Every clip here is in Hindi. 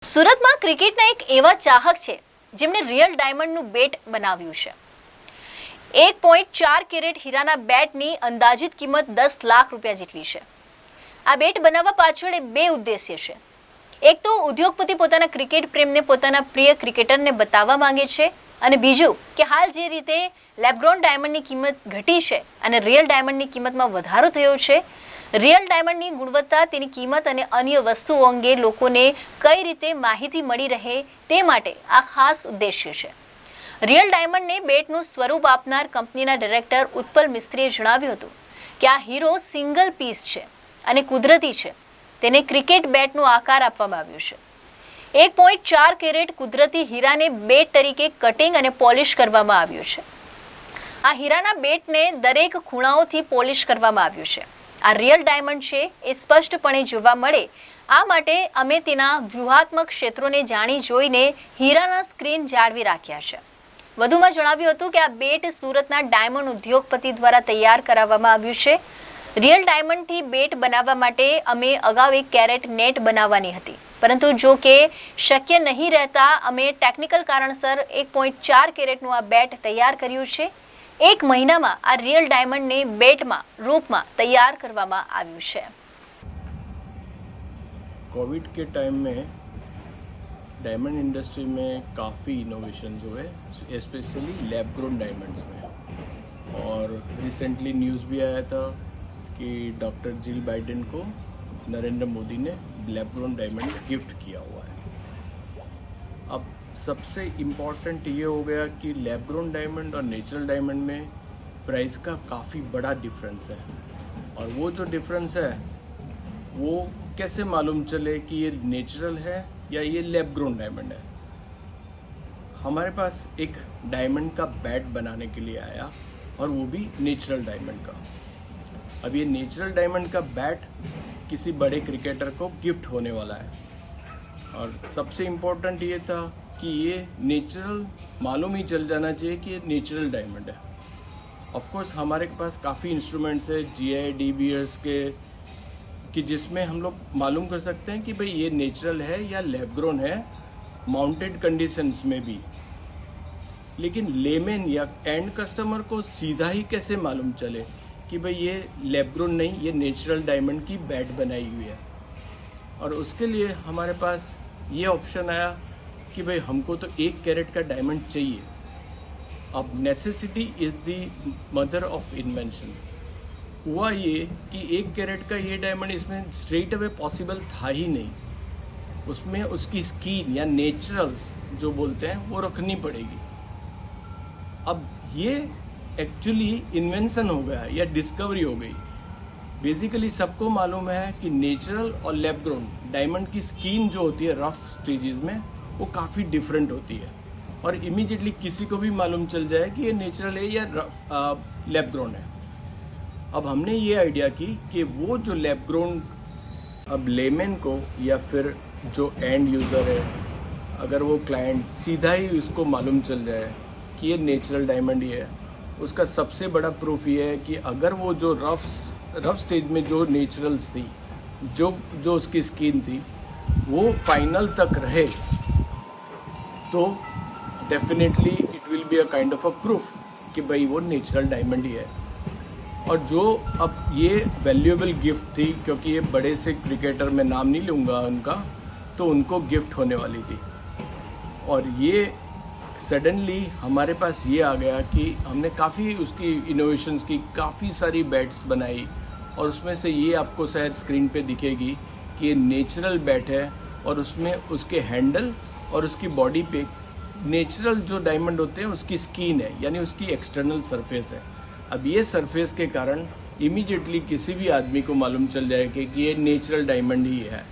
સુરતમાં ક્રિકેટના એક એવા ચાહક છે જેમણે રિયલ ડાયમંડનું બેટ બનાવ્યું છે। 1.4 કેરેટ હીરાના બેટની અંદાજિત કિંમત 10 લાખ રૂપિયા જેટલી છે। આ બેટ બનાવવા પાછળ બે ઉદ્દેશ્ય છે। એક તો ઉદ્યોગપતિ પોતાના ક્રિકેટ પ્રેમને પોતાના પ્રિય ક્રિકેટરને બતાવવા માંગે છે અને બીજું કે હાલ જે રીતે લેબ્રોન ડાયમંડની કિંમત ઘટી છે અને રિયલ ડાયમંડની કિંમતમાં વધારો થયો છે, રિયલ ડાયમંડની ગુણવત્તા, તેની કિંમત અને અન્ય વસ્તુઓ અંગે લોકોને કઈ રીતે માહિતી મળી રહે તે માટે આ ખાસ ઉદ્દેશ્ય છે। રિયલ ડાયમંડને બેટનું સ્વરૂપ આપનાર કંપનીના ડાયરેક્ટર ઉત્પલ મિસ્ત્રીએ જણાવ્યું હતું કે આ હીરો સિંગલ પીસ છે અને કુદરતી છે। તેને ક્રિકેટ બેટનો આકાર આપવામાં આવ્યો છે। 1.4 કેરેટ કુદરતી હીરાને બેટ તરીકે કટિંગ અને પોલિશ કરવામાં આવ્યું છે। આ હીરાના બેટને દરેક ખૂણાઓથી પોલિશ કરવામાં આવ્યું છે। આ રિયલ ડાયમંડ છે એ સ્પષ્ટપણે જોવા મળે આ માટે અમે તેના વ્યૂહાત્મક ક્ષેત્રોને જાણી જોઈને હીરાના સ્ક્રીન જાળવી રાખ્યા છે। વધુમાં જણાવ્યું હતું કે આ બેટ સુરતના ડાયમંડ ઉદ્યોગપતિ દ્વારા તૈયાર કરાવવામાં આવ્યું છે। રિયલ ડાયમંડથી બેટ બનાવવા માટે અમે અગાઉ 1 કેરેટ નેટ બનાવવાની હતી, પરંતુ જો કે શક્ય નહીં રહેતા અમે ટેકનિકલ કારણસર 1.4 કેરેટનું આ બેટ તૈયાર કર્યું છે। 1 મહિનામાં આ રિયલ ડાયમંડને બેટમાં रूपમાં तैयार કરવામાં આવ્યું છે। कोविड के टाइम में डायमंड इंडस्ट्री में काफ़ी इनोवेशंस हुए, स्पेशली लैब ग्रोन डायमंड्स में। और रिसेंटली न्यूज़ भी आया था कि डॉक्टर जिल बाइडेन को नरेंद्र मोदी ने लैब ग्रोन डायमंड गिफ्ट किया हुआ है। अब सबसे इम्पॉर्टेंट ये हो गया कि लैब ग्रोन डायमंड और नेचुरल डायमंड में प्राइस का काफ़ी बड़ा डिफरेंस है। और वो जो डिफरेंस है वो कैसे मालूम चले कि ये नेचुरल है या ये लैब ग्रोन डायमंड है। हमारे पास एक डायमंड का बैट बनाने के लिए आया, और वो भी नेचुरल डायमंड का। अब ये नेचुरल डायमंड का बैट किसी बड़े क्रिकेटर को गिफ्ट होने वाला है, और सबसे इम्पोर्टेंट ये था कि ये नेचुरल मालूम ही चल जाना चाहिए कि ये नेचुरल डायमंड है। ऑफ कोर्स हमारे पास काफ़ी इंस्ट्रूमेंट्स है GI DBS के कि जिसमें हम लोग मालूम कर सकते हैं कि भाई ये नेचुरल है या लैब ग्रोन है, माउंटेड कंडीशंस में भी। लेकिन लेमैन या एंड कस्टमर को सीधा ही कैसे मालूम चले कि भाई ये लैब ग्रोन नहीं, ये नेचुरल डायमंड की बैट बनाई हुई है। और उसके लिए हमारे पास ये ऑप्शन आया कि भाई हमको तो 1 कैरेट का डायमंड चाहिए। अब necessity is the mother of invention. हुआ ये कि 1 कैरेट का ये डायमंड इसमें स्ट्रेट अवे पॉसिबल था ही नहीं। उसमें उसकी स्कीन या नेचुरल्स जो बोलते हैं वो रखनी पड़ेगी। अब ये एक्चुअली इन्वेंशन हो गया या डिस्कवरी हो गई। बेसिकली सबको मालूम है कि नेचुरल और लैब ग्रोन डायमंड की स्कीन जो होती है रफ स्टेजेस में वो काफ़ी डिफरेंट होती है, और इमीडिएटली किसी को भी मालूम चल जाए कि ये नेचुरल है या लैब ग्रोन है। अब हमने ये आइडिया की कि वो जो लैब ग्रोन, अब लेमैन को या फिर जो एंड यूज़र है, अगर वो क्लाइंट सीधा ही उसको मालूम चल जाए कि ये नेचुरल डायमंड ही है, उसका सबसे बड़ा प्रूफ ये है कि अगर वो जो रफ स्टेज में जो नेचुरल्स थी, जो उसकी स्किन थी, वो फाइनल तक रहे तो definitely it will be a kind of a proof कि भाई वो नेचुरल डायमंड ही है। और जो अब ये वैल्यूएबल गिफ्ट थी, क्योंकि ये बड़े से क्रिकेटर, मैं नाम नहीं लूँगा उनका, तो उनको गिफ्ट होने वाली थी। और ये सडनली हमारे पास ये आ गया कि हमने काफ़ी उसकी इनोवेशंस की, काफ़ी सारी बैट्स बनाई, और उसमें से ये आपको शायद स्क्रीन पे दिखेगी कि ये नेचुरल बैट है, और उसमें उसके हैंडल और उसकी बॉडी पे नेचुरल जो डायमंड होते हैं उसकी स्किन है, यानी उसकी एक्सटर्नल सरफेस है। अब ये सरफेस के कारण इमीडिएटली किसी भी आदमी को मालूम चल जाएगा कि ये नेचुरल डायमंड ही है,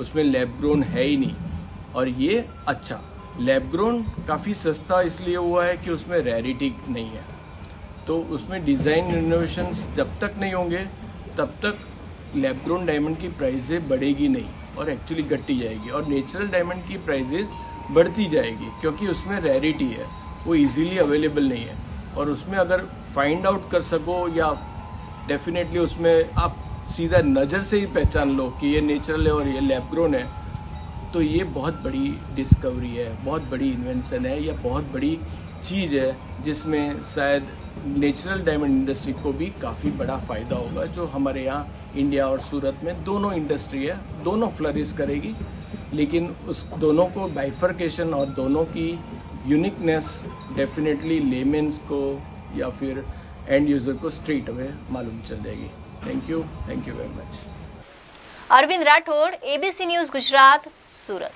उसमें लैब ग्रोन है ही नहीं। और ये अच्छा, लैब ग्रोन काफ़ी सस्ता इसलिए हुआ है कि उसमें रैरिटी नहीं है, तो उसमें डिज़ाइन इनोवेशंस जब तक नहीं होंगे तब तक लैब ग्रोन डायमंड की प्राइसें बढ़ेगी नहीं, और एक्चुअली घटती जाएगी। और नेचुरल डायमंड की प्राइसेस बढ़ती जाएगी, क्योंकि उसमें रैरिटी है, वो इजीली अवेलेबल नहीं है। और उसमें अगर फाइंड आउट कर सको, या डेफिनेटली उसमें आप सीधा नज़र से ही पहचान लो कि ये नेचुरल है और ये लैब ग्रोन है, तो ये बहुत बड़ी डिस्कवरी है, बहुत बड़ी इन्वेंशन है, या बहुत बड़ी चीज़ है जिसमें शायद नेचुरल डायमंड इंडस्ट्री को भी काफ़ी बड़ा फ़ायदा होगा, जो हमारे यहाँ इंडिया और सूरत में दोनों इंडस्ट्री है, दोनों फ्लरिश करेगी। लेकिन उस दोनों को बाइफर्केशन और दोनों की यूनिकनेस डेफिनेटली लेमेन्स को या फिर एंड यूज़र को स्ट्रेट अवे मालूम चल जाएगी। Thank you very much. Arvind Rathod, ABC news Gujarat, Surat.